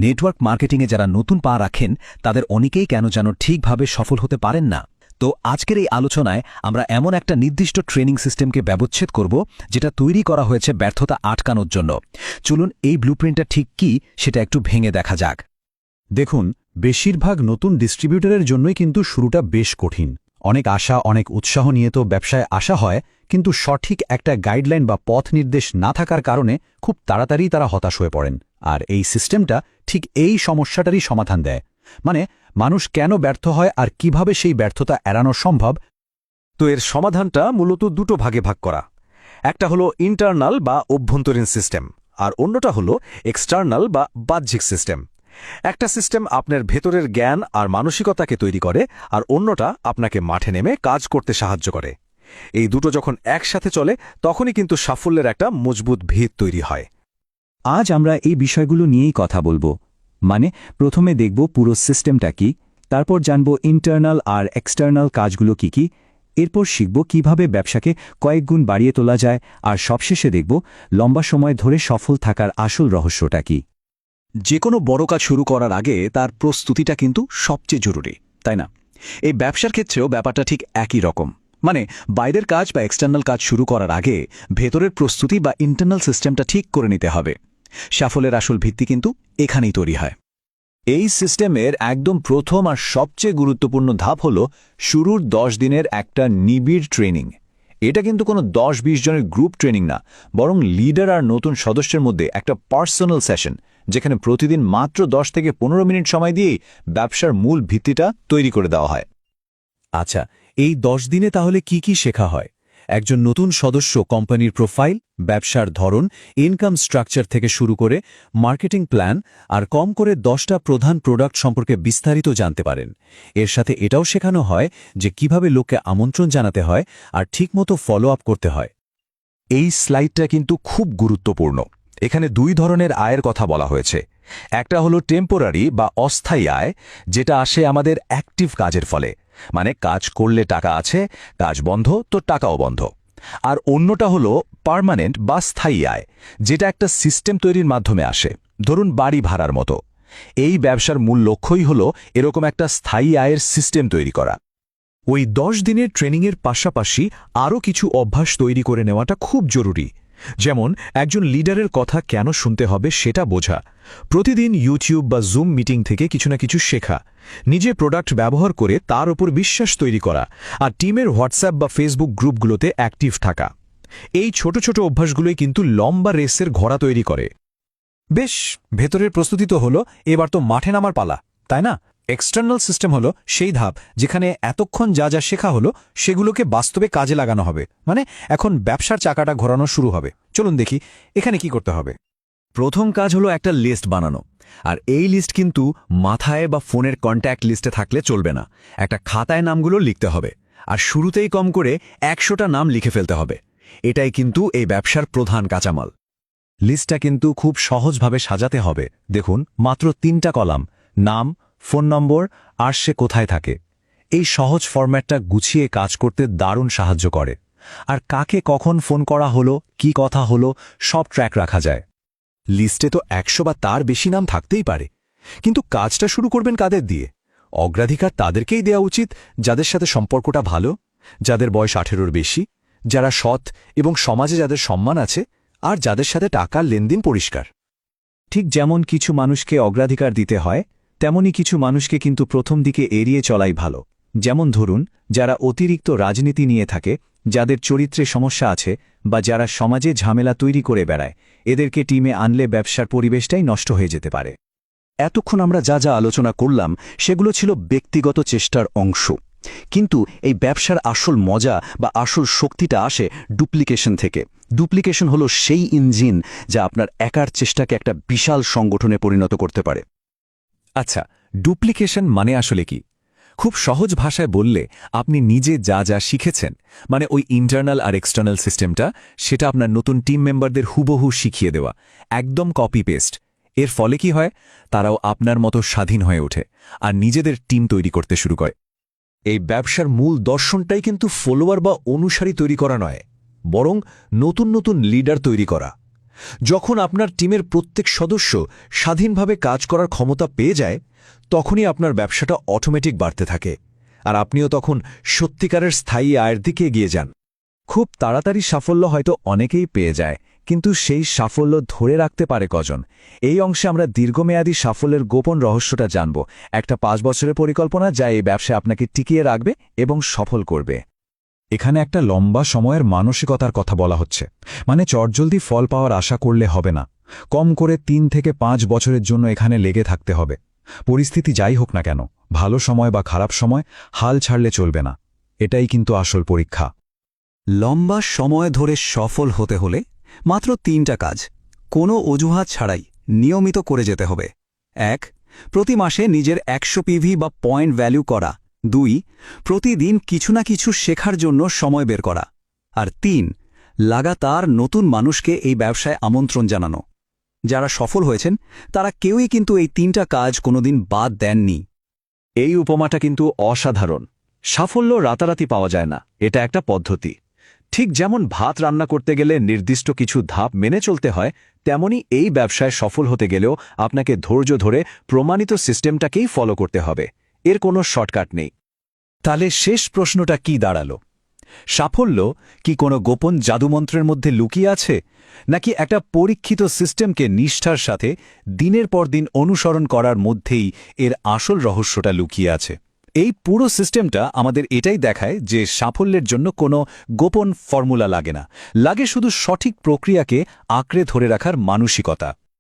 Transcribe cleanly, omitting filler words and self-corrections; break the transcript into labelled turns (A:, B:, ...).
A: Network মার্কেটিংয়ে যারা নতুন পা রাখেন তাদের অনেকেই কেন যেন ঠিকভাবে সফল হতে পারেন না। তো আজকের এই আলোচনায় আমরা এমন একটা নির্দিষ্ট ট্রেনিং সিস্টেমকে ব্যবচ্ছেদ করব যেটা তৈরি করা হয়েছে ব্যর্থতা আটকানোর জন্য। চলুন এই ব্লুপ্রিন্টটা ঠিক কি সেটা একটু ভেঙে দেখা যাক।
B: দেখুন, বেশিরভাগ নতুন ডিস্ট্রিবিউটরের জন্যই কিন্তু শুরুটা বেশ কঠিন। অনেক আশা, অনেক উৎসাহ নিয়ে তো ব্যবসায় আসা হয়, কিন্তু সঠিক একটা গাইডলাইন বা পথ নির্দেশ না থাকার কারণে খুব তাড়াতাড়ি তারা হতাশ হয়ে পড়েন। আর এই সিস্টেমটা ঠিক এই সমস্যাটারই সমাধান দেয়। মানে, মানুষ কেন ব্যর্থ হয় আর কিভাবে সেই ব্যর্থতা এড়ানো সম্ভব।
C: তো এর সমাধানটা মূলত দুটো ভাগে ভাগ করা। একটা হলো ইন্টারনাল বা অভ্যন্তরীণ সিস্টেম, আর অন্যটা হলো এক্সটার্নাল বা বাহ্যিক সিস্টেম। একটা সিস্টেম আপনার ভেতরের জ্ঞান আর মানসিকতাকে তৈরি করে, আর অন্যটা আপনাকে মাঠে নেমে কাজ করতে সাহায্য করে। এই দুটো যখন একসাথে চলে তখনই কিন্তু সাফল্যের একটা মজবুত ভিত তৈরি হয়।
B: আজ আমরা এই বিষয়গুলো নিয়েই কথা বলবো। মানে, প্রথমে দেখব পুরো সিস্টেমটা কি, তারপর জানব ইন্টারনাল আর এক্সটার্নাল কাজগুলো কি, এরপর শিখব কিভাবে ব্যবসাকে কয়েক গুণ বাড়িয়ে তোলা যায়, আর সবশেষে দেখব লম্বা সময় ধরে সফল থাকার আসল রহস্যটা কি।
A: যে কোনো বড় কাজ শুরু করার আগে তার প্রস্তুতিটা কিন্তু সবচেয়ে জরুরি, তাই না? এই ব্যবসার ক্ষেত্রেও ব্যাপারটা ঠিক একই রকম। মানে, বাইরের কাজ বা এক্সটার্নাল কাজ শুরু করার আগে ভেতরের প্রস্তুতি বা ইন্টারনাল সিস্টেমটা ঠিক করে নিতে হবে। সাফল্যের আসল ভিত্তি কিন্তু এখানেই তৈরি হয়। এই সিস্টেমের একদম প্রথম আর সবচেয়ে গুরুত্বপূর্ণ ধাপ হল শুরুর 10 দিনের একটা নিবিড় ট্রেনিং। এটা কিন্তু কোনো 10-20 জনের গ্রুপ ট্রেনিং না, বরং লিডার আর নতুন সদস্যের মধ্যে একটা পার্সোনাল সেশন, যেখানে প্রতিদিন মাত্র 10 থেকে 15 মিনিট সময় দিয়েই ব্যবসার মূল ভিত্তিটা তৈরি করে দেওয়া হয়।
B: আচ্ছা, এই 10 দিনে তাহলে কি শেখা হয়? একজন নতুন সদস্য কোম্পানির প্রোফাইল, ব্যবসার ধরন, ইনকাম স্ট্রাকচার থেকে শুরু করে মার্কেটিং প্ল্যান আর কম করে 10টা প্রধান প্রোডাক্ট সম্পর্কে বিস্তারিত জানতে পারেন। এর সাথে এটাও শেখানো হয় যে কিভাবে লোককে আমন্ত্রণ জানাতে হয় আর ঠিকমতো ফলো আপ করতে হয়।
C: এই স্লাইডটা কিন্তু খুব গুরুত্বপূর্ণ। এখানে 2 ধরনের আয়ের কথা বলা হয়েছে। একটা হলো টেম্পোরারি বা অস্থায়ী আয়, যেটা আসে আমাদের অ্যাক্টিভ কাজের ফলে। মানে, কাজ করলে টাকা আছে, কাজ বন্ধ তো টাকাও বন্ধ। আর অন্যটা হলো পার্মানেন্ট বা স্থায়ী আয়, যেটা একটা সিস্টেম তৈরির মাধ্যমে আসে, ধরুন বাড়ি ভাড়ার মতো। এই ব্যবসার মূল লক্ষ্যই হলো এরকম একটা স্থায়ী আয়ের সিস্টেম তৈরি করা।
D: ওই 10 দিনের ট্রেনিংয়ের পাশাপাশি আরও কিছু অভ্যাস তৈরি করে নেওয়াটা খুব জরুরি। যেমন, একজন লিডারের কথা কেন শুনতে হবে সেটা বোঝা, প্রতিদিন ইউটিউব বা জুম মিটিং থেকে কিছু না কিছু শেখা, নিজে প্রোডাক্ট ব্যবহার করে তার ওপর বিশ্বাস তৈরি করা, আর টিমের হোয়াটসঅ্যাপ বা ফেসবুক গ্রুপগুলোতে অ্যাক্টিভ থাকা। এই ছোট ছোট অভ্যাসগুলোই কিন্তু লম্বা রেসের ঘোড়া তৈরি করে।
E: বেশ, ভেতরের প্রস্তুতি তো হলো, এবার তো মাঠে নামার পালা, তাই না? এক্সটার্নাল সিস্টেম হলো সেই ধাপ যেখানে এতক্ষণ যা যা শেখা হলো সেগুলোকে বাস্তবে কাজে লাগানো হবে। মানে, এখন ব্যবসার চাকাটা ঘোরানো শুরু হবে। চলুন দেখি এখানে কি করতে হবে।
A: প্রথম কাজ হলো একটা লিস্ট বানানো। আর এই লিস্ট কিন্তু মাথায় বা ফোনের কন্ট্যাক্ট লিস্টে থাকলে চলবে না। একটা খাতায় নামগুলো লিখতে হবে, আর শুরুতেই কম করে 100টা নাম লিখে ফেলতে হবে। এটাই কিন্তু এই ব্যবসার প্রধান কাঁচামাল।
B: লিস্টটা কিন্তু খুব সহজভাবে সাজাতে হবে। দেখুন, মাত্র 3টা কলাম: নাম, ফোন নম্বর আর সে কোথায় থাকে। এই সহজ ফরম্যাটটা গুছিয়ে কাজ করতে দারুণ সাহায্য করে। আর কাকে কখন ফোন করা হলো, কি কথা হলো, সব ট্র্যাক রাখা যায়।
C: লিস্টে তো 100 বা তার বেশি নাম থাকতেই পারে, কিন্তু কাজটা শুরু করবেন কাদের দিয়ে? অগ্রাধিকার তাদেরকেই দেওয়া উচিত যাদের সাথে সম্পর্কটা ভালো, যাদের বয়স 18-র বেশি, যারা সৎ এবং সমাজে যাদের সম্মান আছে, আর যাদের সাথে টাকার লেনদেন পরিষ্কার।
B: ঠিক যেমন কিছু মানুষকে অগ্রাধিকার দিতে হয়, তেমনি কিছু মানুষকে কিন্তু প্রথম দিকে এড়িয়ে চলাই ভালো। যেমন ধরুন, যারা অতিরিক্ত রাজনীতি নিয়ে থাকে, যাদের চরিত্রে সমস্যা আছে, বা যারা সমাজে ঝামেলা তৈরি করে বেড়ায়, এদেরকে টিমে আনলে ব্যবসার পরিবেশটাই নষ্ট হয়ে যেতে পারে।
A: এতক্ষণ আমরা যা যা আলোচনা করলাম সেগুলো ছিল ব্যক্তিগত চেষ্টার অংশ। কিন্তু এই ব্যবসার আসল মজা বা আসল শক্তিটা আসে ডুপ্লিকেশন থেকে। ডুপ্লিকেশন হলো সেই ইঞ্জিন যা আপনার একার চেষ্টাকে একটা বিশাল সংগঠনে পরিণত করতে পারে।
D: আচ্ছা, ডুপ্লিকেশন মানে আসলে কি? খুব সহজ ভাষায় বললে, আপনি নিজে যা যা শিখেছেন, মানে ওই ইন্টারনাল আর এক্সটার্নাল সিস্টেমটা, সেটা আপনার নতুন টিম মেম্বারদের হুবহু শিখিয়ে দেওয়া, একদম কপি পেস্ট। এর ফলে কি হয়? তারাও আপনার মতো স্বাধীন হয়ে ওঠে আর নিজেদের টিম তৈরি করতে শুরু করে।
E: এই ব্যবসার মূল দর্শনটাই কিন্তু ফলোয়ার বা অনুসারী তৈরি করা নয়, বরং নতুন নতুন লিডার তৈরি করা।
D: যখন আপনার টিমের প্রত্যেক সদস্য স্বাধীনভাবে কাজ করার ক্ষমতা পেয়ে যায় তখনই আপনার ব্যবসাটা অটোমেটিক বাড়তে থাকে আর আপনিও তখন সত্যিকারের স্থায়ী আয়ের দিকে এগিয়ে যান।
A: খুব তাড়াতাড়ি সাফল্য হয়তো অনেকেই পেয়ে যায়, কিন্তু সেই সাফল্য ধরে রাখতে পারে কজন? এই অংশে আমরা দীর্ঘমেয়াদী সাফল্যের গোপন রহস্যটা জানব। একটা 5 বছরের পরিকল্পনা যা এই ব্যবসায় আপনাকে টিকিয়ে রাখবে এবং সফল করবে।
B: এখানে একটা লম্বা সময়ের মানসিকতার কথা বলা হচ্ছে, মানে চটজলদি ফল পাওয়ার আশা করলে হবে না। কম করে 3 থেকে 5 বছরের জন্য এখানে লেগে থাকতে হবে। পরিস্থিতি যাই হোক না কেন, ভালো সময় বা খারাপ সময় হাল ছাড়লে চলবে না। এটাই কিন্তু আসল পরীক্ষা।
E: লম্বা সময় ধরে সফল হতে হলে মাত্র 3টা কাজ কোনো অজুহাত ছাড়াই নিয়মিত করে যেতে হবে। 1. প্রতি মাসে নিজের 100 পিভি বা পয়েন্ট ভ্যালু করা। 2. প্রতিদিন কিছু না কিছু শেখার জন্য সময় বের করা। আর 3. লাগাতার নতুন মানুষকে এই ব্যবসায় আমন্ত্রণ জানানো। যারা সফল হয়েছেন তারা কেউই কিন্তু এই 3টা কাজ কোনোদিন বাদ দেননি।
A: এই উপমাটা কিন্তু অসাধারণ। সাফল্য রাতারাতি পাওয়া যায় না, এটা একটা পদ্ধতি। ঠিক যেমন ভাত রান্না করতে গেলে নির্দিষ্ট কিছু ধাপ মেনে চলতে হয়, তেমনি এই ব্যবসায় সফল হতে গেলেও আপনাকে ধৈর্য ধরে প্রমাণিত সিস্টেমটাকেই ফলো করতে হবে। এর কোনো শর্টকাট নেই।
D: তাহলে শেষ প্রশ্নটা কি দাঁড়ালো? সাফল্য কি কোনো গোপন জাদুমন্ত্রের মধ্যে লুকিয়ে আছে, নাকি একটা পরীক্ষিত সিস্টেমকে নিষ্ঠার সাথে দিনের পর দিন অনুসরণ করার মধ্যেই এর আসল রহস্যটা লুকিয়ে আছে? এই পুরো সিস্টেমটা আমাদের এটাই দেখায় যে সাফল্যের জন্য কোনো গোপন ফর্মুলা লাগে না, লাগে শুধু সঠিক প্রক্রিয়াকে আঁকড়ে ধরে রাখার মানসিকতা।